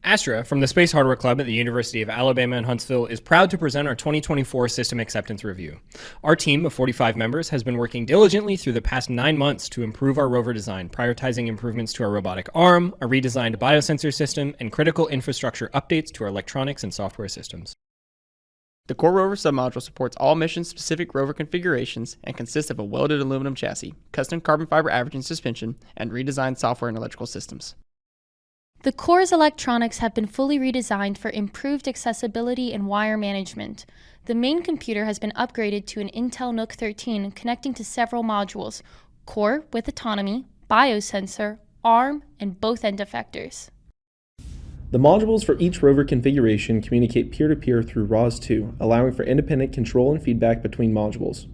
ASTRA, from the Space Hardware Club at the University of Alabama in Huntsville, is proud to present our 2024 System Acceptance Review. Our team of 45 members has been working diligently through the past 9 months to improve our rover design, prioritizing improvements to our robotic arm, a redesigned biosensor system, and critical infrastructure updates to our electronics and software systems. The core rover submodule supports all mission-specific rover configurations and consists of a welded aluminum chassis, custom carbon fiber averaging suspension, and redesigned software and electrical systems. The core's electronics have been fully redesigned for improved accessibility and wire management. The main computer has been upgraded to an Intel NUC 13 connecting to several modules: core with autonomy, biosensor, ARM, and both end effectors. The modules for each rover configuration communicate peer-to-peer through ROS2, allowing for independent control and feedback between modules.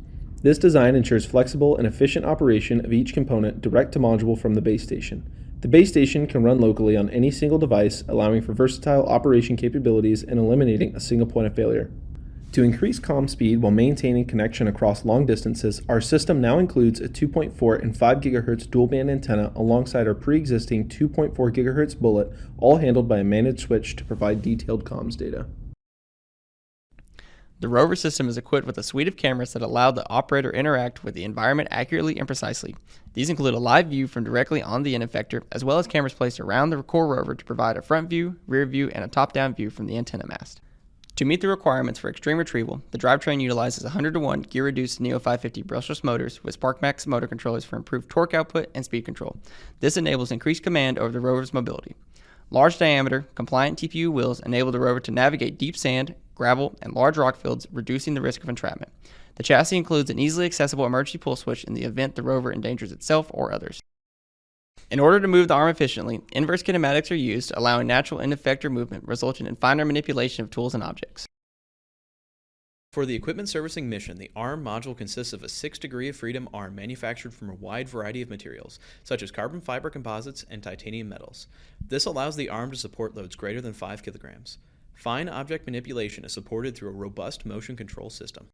This design ensures flexible and efficient operation of each component direct to module from the base station. The base station can run locally on any single device, allowing for versatile operation capabilities and eliminating a single point of failure. To increase comm speed while maintaining connection across long distances, our system now includes a 2.4 and 5 GHz dual-band antenna alongside our pre-existing 2.4 GHz bullet, all handled by a managed switch to provide detailed comms data. The rover system is equipped with a suite of cameras that allow the operator to interact with the environment accurately and precisely. These include a live view from directly on the end effector, as well as cameras placed around the core rover to provide a front view, rear view, and a top-down view from the antenna mast. To meet the requirements for extreme retrieval, the drivetrain utilizes 100-to-1 gear-reduced Neo 550 brushless motors with SparkMax motor controllers for improved torque output and speed control. This enables increased command over the rover's mobility. Large diameter, compliant TPU wheels enable the rover to navigate deep sand, gravel, and large rock fields, reducing the risk of entrapment. The chassis includes an easily accessible emergency pull switch in the event the rover endangers itself or others. In order to move the arm efficiently, inverse kinematics are used, allowing natural end effector movement, resulting in finer manipulation of tools and objects. For the equipment servicing mission, the ARM module consists of a 6-degree of freedom arm manufactured from a wide variety of materials, such as carbon fiber composites and titanium metals. This allows the arm to support loads greater than 5 kilograms. Fine object manipulation is supported through a robust motion control system.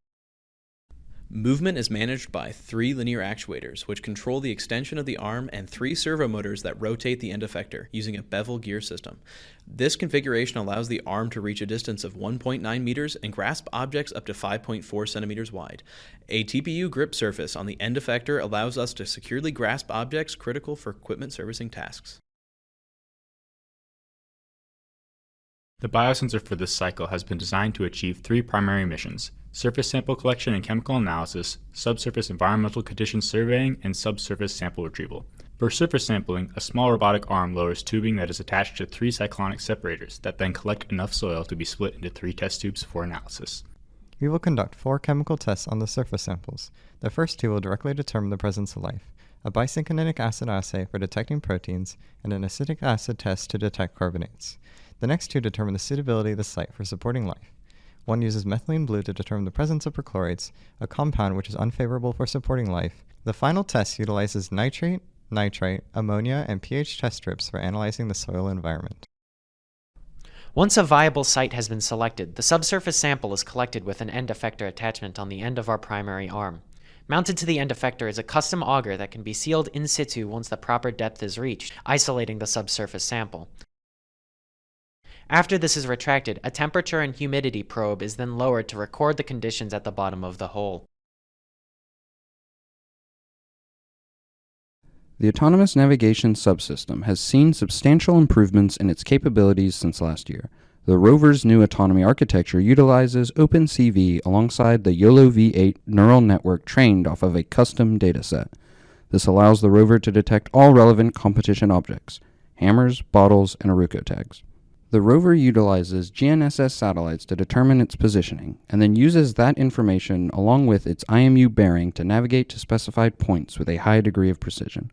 Movement is managed by 3 linear actuators, which control the extension of the arm, and 3 servo motors that rotate the end effector using a bevel gear system. This configuration allows the arm to reach a distance of 1.9 meters and grasp objects up to 5.4 centimeters wide. A TPU grip surface on the end effector allows us to securely grasp objects critical for equipment servicing tasks. The biosensor for this cycle has been designed to achieve 3 primary missions: surface sample collection and chemical analysis, subsurface environmental conditions surveying, and subsurface sample retrieval. For surface sampling, a small robotic arm lowers tubing that is attached to 3 cyclonic separators that then collect enough soil to be split into 3 test tubes for analysis. We will conduct 4 chemical tests on the surface samples. The first 2 will directly determine the presence of life: a bisynchronic acid assay for detecting proteins and an acetic acid test to detect carbonates. The next 2 determine the suitability of the site for supporting life. One uses methylene blue to determine the presence of perchlorates, a compound which is unfavorable for supporting life. The final test utilizes nitrate, nitrite, ammonia, and pH test strips for analyzing the soil environment. Once a viable site has been selected, the subsurface sample is collected with an end effector attachment on the end of our primary arm. Mounted to the end effector is a custom auger that can be sealed in situ once the proper depth is reached, isolating the subsurface sample. After this is retracted, a temperature and humidity probe is then lowered to record the conditions at the bottom of the hole. The Autonomous Navigation Subsystem has seen substantial improvements in its capabilities since last year. The rover's new autonomy architecture utilizes OpenCV alongside the YOLO V8 neural network trained off of a custom dataset. This allows the rover to detect all relevant competition objects: hammers, bottles, and Aruco tags. The rover utilizes GNSS satellites to determine its positioning, and then uses that information along with its IMU bearing to navigate to specified points with a high degree of precision.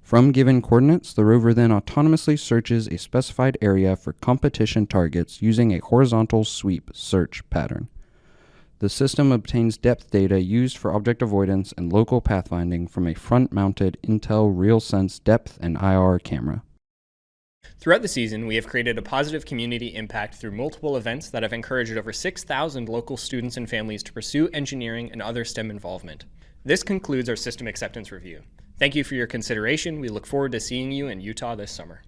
From given coordinates, the rover then autonomously searches a specified area for competition targets using a horizontal sweep search pattern. The system obtains depth data used for object avoidance and local pathfinding from a front-mounted Intel RealSense depth and IR camera. Throughout the season, we have created a positive community impact through multiple events that have encouraged over 6,000 local students and families to pursue engineering and other STEM involvement. This concludes our System Acceptance Review. Thank you for your consideration. We look forward to seeing you in Utah this summer.